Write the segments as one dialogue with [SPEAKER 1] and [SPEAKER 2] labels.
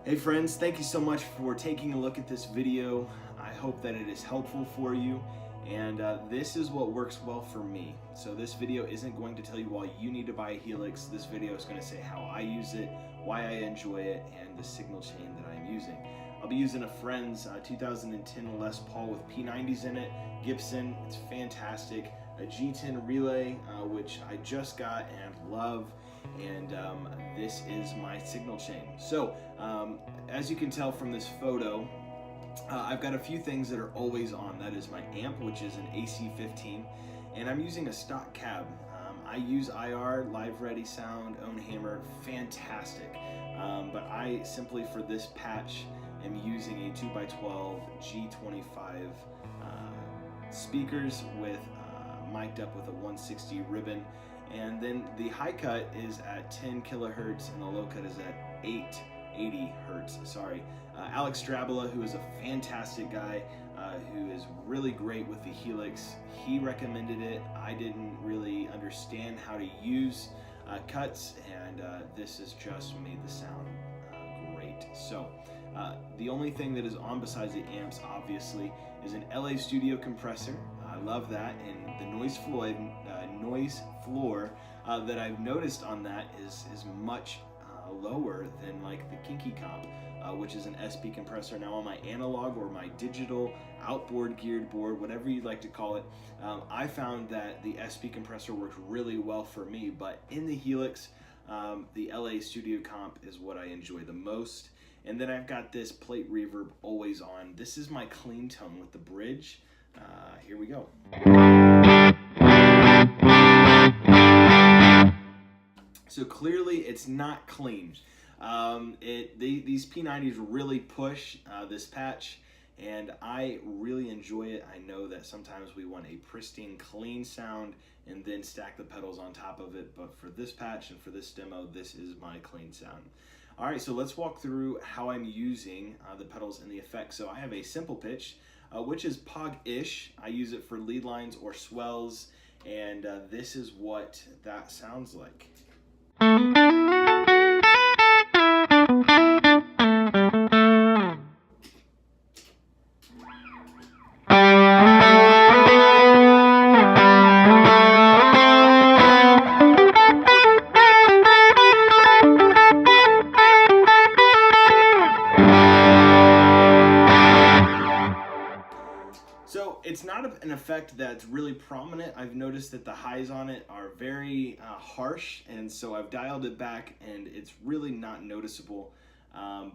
[SPEAKER 1] Hey friends, thank you so much for taking a look at this video. I hope that it is helpful for you, and this is what works well for me. So this video isn't going to tell you why you need to buy a Helix. This video is going to say how I use it, why I enjoy it, and the signal chain that I'm using. I'll be using a friend's 2010 Les Paul with P90s in it, Gibson. It's fantastic. A G10 relay, which I just got and love, and this is my signal chain. So as you can tell from this photo, I've got a few things that are always on. That is my amp, which is an AC15, and I'm using a stock cab. I use IR, Live Ready Sound, Own Hammer, fantastic. But I simply, for this patch, am using a 2x12 G25 speakers with mic'd up with a 160 ribbon, and then the high cut is at 10 kilohertz and the low cut is at 880 hertz. Sorry. Alex Strabola, who is a fantastic guy, who is really great with the Helix, he recommended it. I didn't really understand how to use cuts, and this has just made the sound great. So the only thing that is on besides the amps, obviously, is an LA Studio compressor. I love that, and the noise floor that I've noticed on that is much lower than like the Kinky Comp, which is an SP compressor. Now on my analog or my digital outboard geared board, whatever you'd like to call it, I found that the SP compressor works really well for me, but in the Helix, the LA Studio Comp is what I enjoy the most. And then I've got this plate reverb always on. This is my clean tone with the bridge. Here we go. So clearly it's not clean. These P90s really push this patch, and I really enjoy it. I know that sometimes we want a pristine, clean sound and then stack the pedals on top of it, but for this patch and for this demo, this is my clean sound. All right, so let's walk through how I'm using the pedals and the effects. So I have a simple pitch, which is Pog-ish. I use it for lead lines or swells, and this is what that sounds like. So it's not an effect that's really prominent. I've noticed that the highs on it are very harsh, and so I've dialed it back and it's really not noticeable,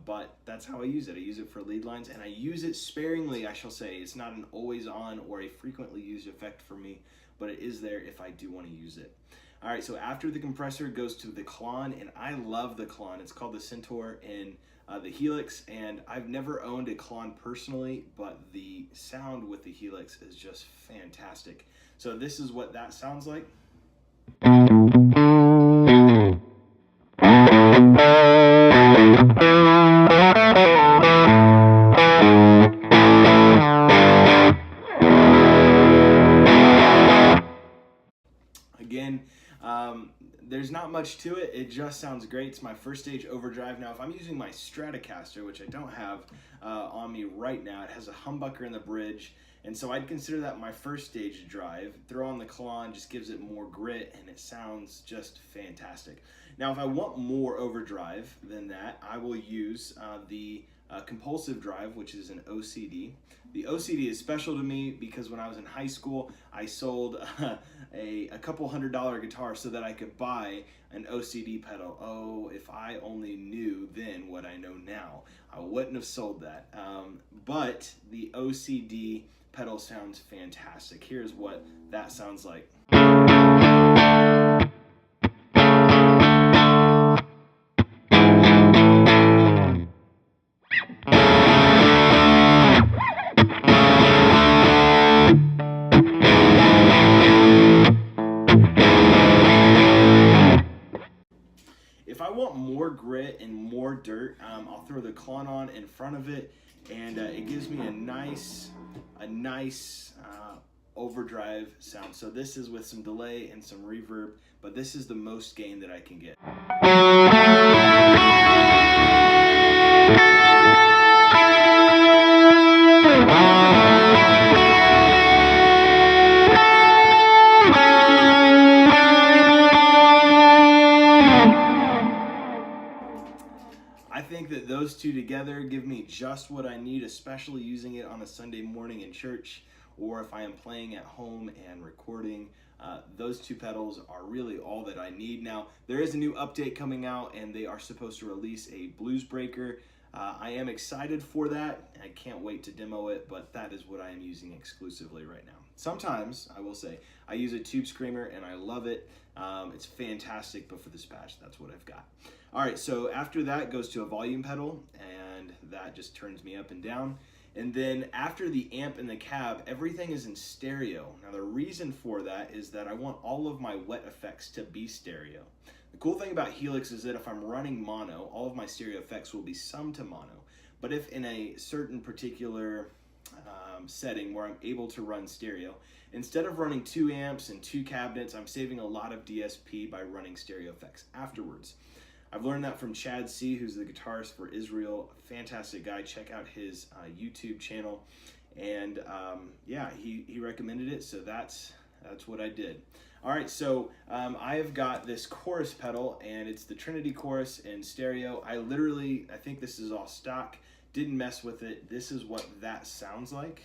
[SPEAKER 1] but that's how I use it. I use it for lead lines, and I use it sparingly, I shall say. It's not an always on or a frequently used effect for me, but it is there if I do want to use it. All right, so after the compressor, it goes to the Klon, and I love the Klon. It's called the Centaur in the Helix, and I've never owned a Klon personally, but the sound with the Helix is just fantastic. So this is what that sounds like. Again, there's not much to it. It just sounds great. It's my first stage overdrive. Now, if I'm using my Stratocaster, which I don't have on me right now, it has a humbucker in the bridge, and so I'd consider that my first stage drive. Throw on the Klon just gives it more grit, and it sounds just fantastic. Now, if I want more overdrive than that, I will use the compulsive drive, which is an OCD. The OCD is special to me because when I was in high school, I sold a couple $100 guitar so that I could buy an OCD pedal. Oh, if I only knew then what I know now, I wouldn't have sold that. But the OCD pedal sounds fantastic. Here's what that sounds like. If I want more grit and more dirt, I'll throw the Klon on in front of it, and it gives me a nice overdrive sound. So this is with some delay and some reverb, but this is the most gain that I can get. I think that those two together give me just what I need, especially using it on a Sunday morning in church, or if I am playing at home and recording. Those two pedals are really all that I need. Now, there is a new update coming out, and they are supposed to release a blues breaker. I am excited for that. I can't wait to demo it, but that is what I am using exclusively right now. Sometimes, I will say, I use a tube screamer and I love it. It's fantastic, but for this patch, that's what I've got. All right, so after that goes to a volume pedal, and that just turns me up and down. And then after the amp and the cab, everything is in stereo. Now the reason for that is that I want all of my wet effects to be stereo. The cool thing about Helix is that if I'm running mono, all of my stereo effects will be summed to mono. But if in a certain particular setting where I'm able to run stereo, instead of running 2 amps and 2 cabinets, I'm saving a lot of DSP by running stereo effects afterwards. I've learned that from Chad C., who's the guitarist for Israel. Fantastic guy. Check out his YouTube channel. And yeah, he recommended it, so that's what I did. All right, so I have got this chorus pedal, and it's the Trinity chorus in stereo. I think this is all stock. Didn't mess with it. This is what that sounds like.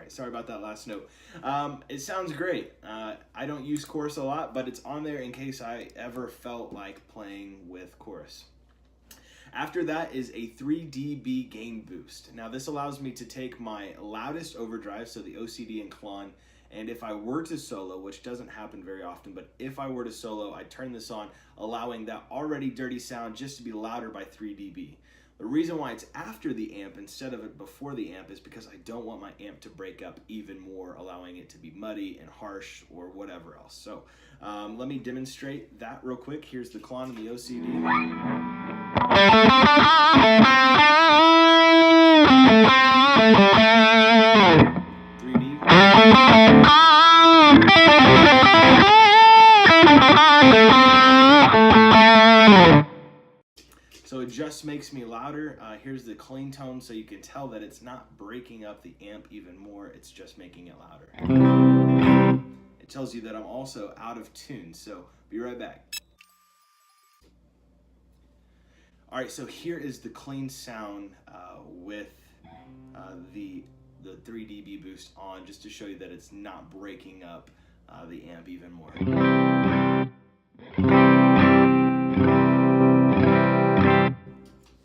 [SPEAKER 1] Sorry about that last note. It sounds great. I don't use chorus a lot, but it's on there in case I ever felt like playing with chorus. After that is a 3 dB gain boost. Now this allows me to take my loudest overdrive, so the OCD and Klon, and if I were to solo, which doesn't happen very often, but if I were to solo, I turn this on, allowing that already dirty sound just to be louder by 3 dB. The reason why it's after the amp instead of it before the amp is because I don't want my amp to break up even more, allowing it to be muddy and harsh or whatever else. So let me demonstrate that real quick. Here's the Klon and the OCD. So it just makes me louder. Here's the clean tone, so you can tell that it's not breaking up the amp even more, it's just making it louder. It tells you that I'm also out of tune, so be right back. All right, so here is the clean sound with the 3 dB boost on, just to show you that it's not breaking up the amp even more.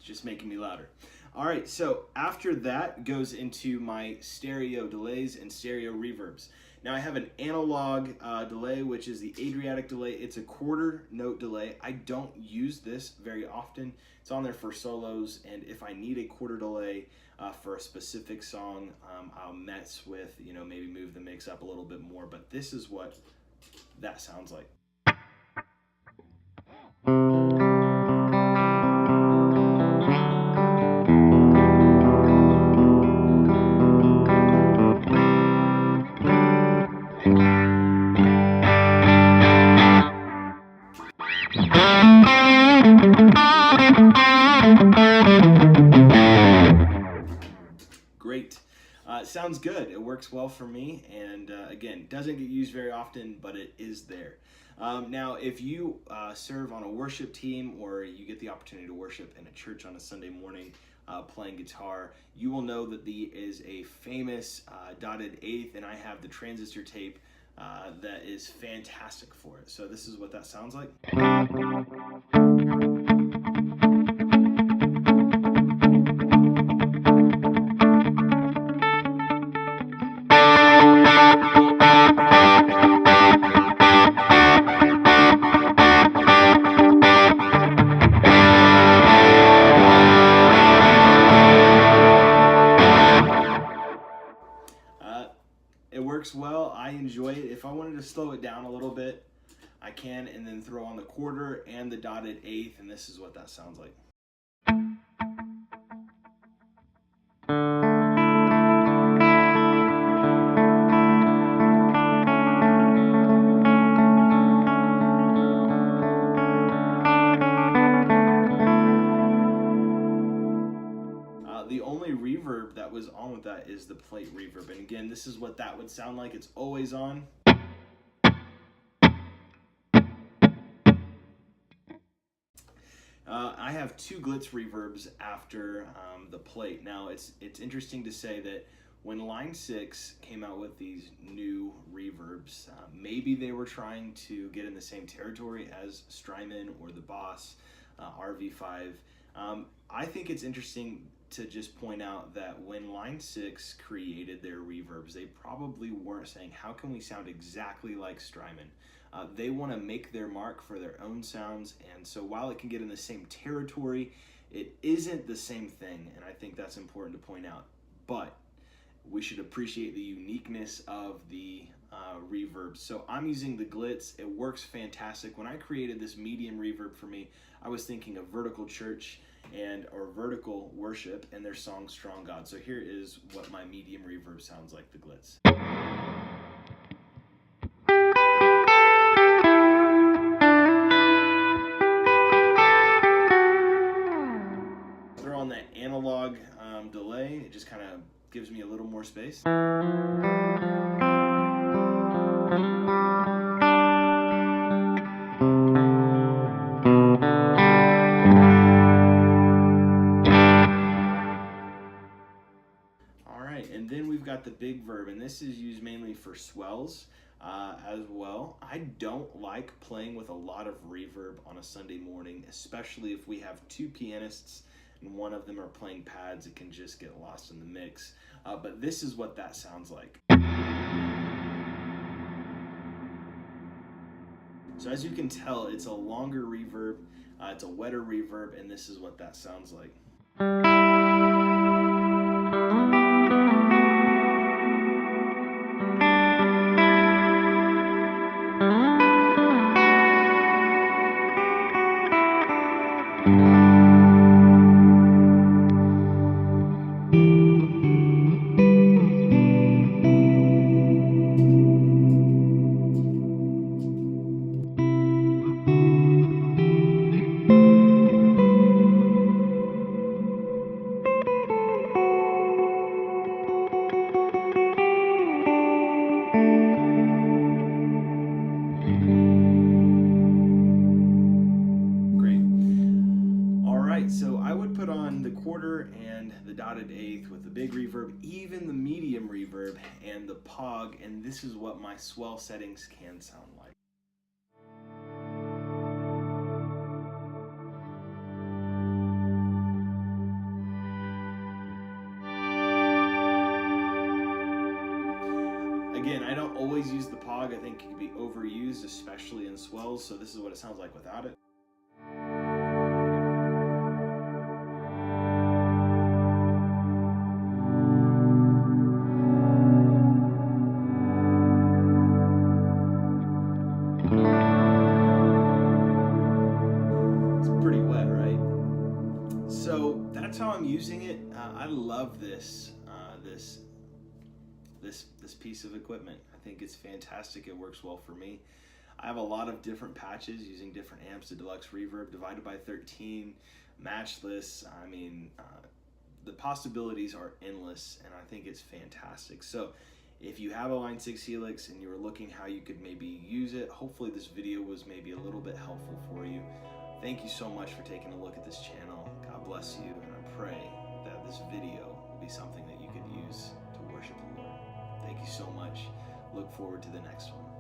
[SPEAKER 1] Just making me louder. All right, so after that goes into my stereo delays and stereo reverbs. Now I have an analog delay, which is the Adriatic delay. It's a 1/4 note delay. I don't use this very often. It's on there for solos, and if I need a 1/4 delay for a specific song, I'll mess with, maybe move the mix up a little bit more, but this is what that sounds like. Great. Sounds good. It works well for me, and again, doesn't get used very often, but it is there. Now, if you serve on a worship team, or you get the opportunity to worship in a church on a Sunday morning playing guitar, you will know that there is a famous dotted eighth, and I have the transistor tape that is fantastic for it. So this is what that sounds like. It works well. I enjoy it. If I wanted to slow it down a little bit, I can, and then throw on the 1/4 and the dotted eighth, and this is what that sounds like. on with that is the plate reverb. And again, this is what that would sound like. It's always on. I have two glitz reverbs after the plate. Now it's interesting to say that when Line 6 came out with these new reverbs, maybe they were trying to get in the same territory as Strymon or the Boss RV5. I think it's interesting to just point out that when Line 6 created their reverbs, they probably weren't saying, how can we sound exactly like Strymon? They want to make their mark for their own sounds, and so while it can get in the same territory, it isn't the same thing, and I think that's important to point out. But we should appreciate the uniqueness of the reverb. So I'm using the glitz. It works fantastic. When I created this medium reverb for me, I was thinking of Vertical Church or Vertical Worship and their song Strong God. So here is what my medium reverb sounds like, the glitz. Throw on that analog delay. It just kind of gives me a little more space. And then we've got the big verb, and this is used mainly for swells as well. I don't like playing with a lot of reverb on a Sunday morning, especially if we have two pianists and one of them are playing pads. It can just get lost in the mix. But this is what that sounds like. So as you can tell, it's a longer reverb, it's a wetter reverb, and this is what that sounds like. So I would put on the quarter and the dotted eighth with the big reverb, even the medium reverb and the pog, and this is what my swell settings can sound like. Again, I don't always use the pog. I think it can be overused, especially in swells, so this is what it sounds like without it. Pretty wet, right? So that's how I'm using it. I love this this piece of equipment. I think it's fantastic. It works well for me. I have a lot of different patches using different amps. The deluxe reverb divided by 13, matchless. I mean, the possibilities are endless, and I think it's fantastic. So if you have a Line 6 Helix and you're looking how you could maybe use it, hopefully this video was maybe a little bit helpful for you. Thank you so much for taking a look at this channel. God bless you, and I pray that this video will be something that you could use to worship the Lord. Thank you so much. Look forward to the next one.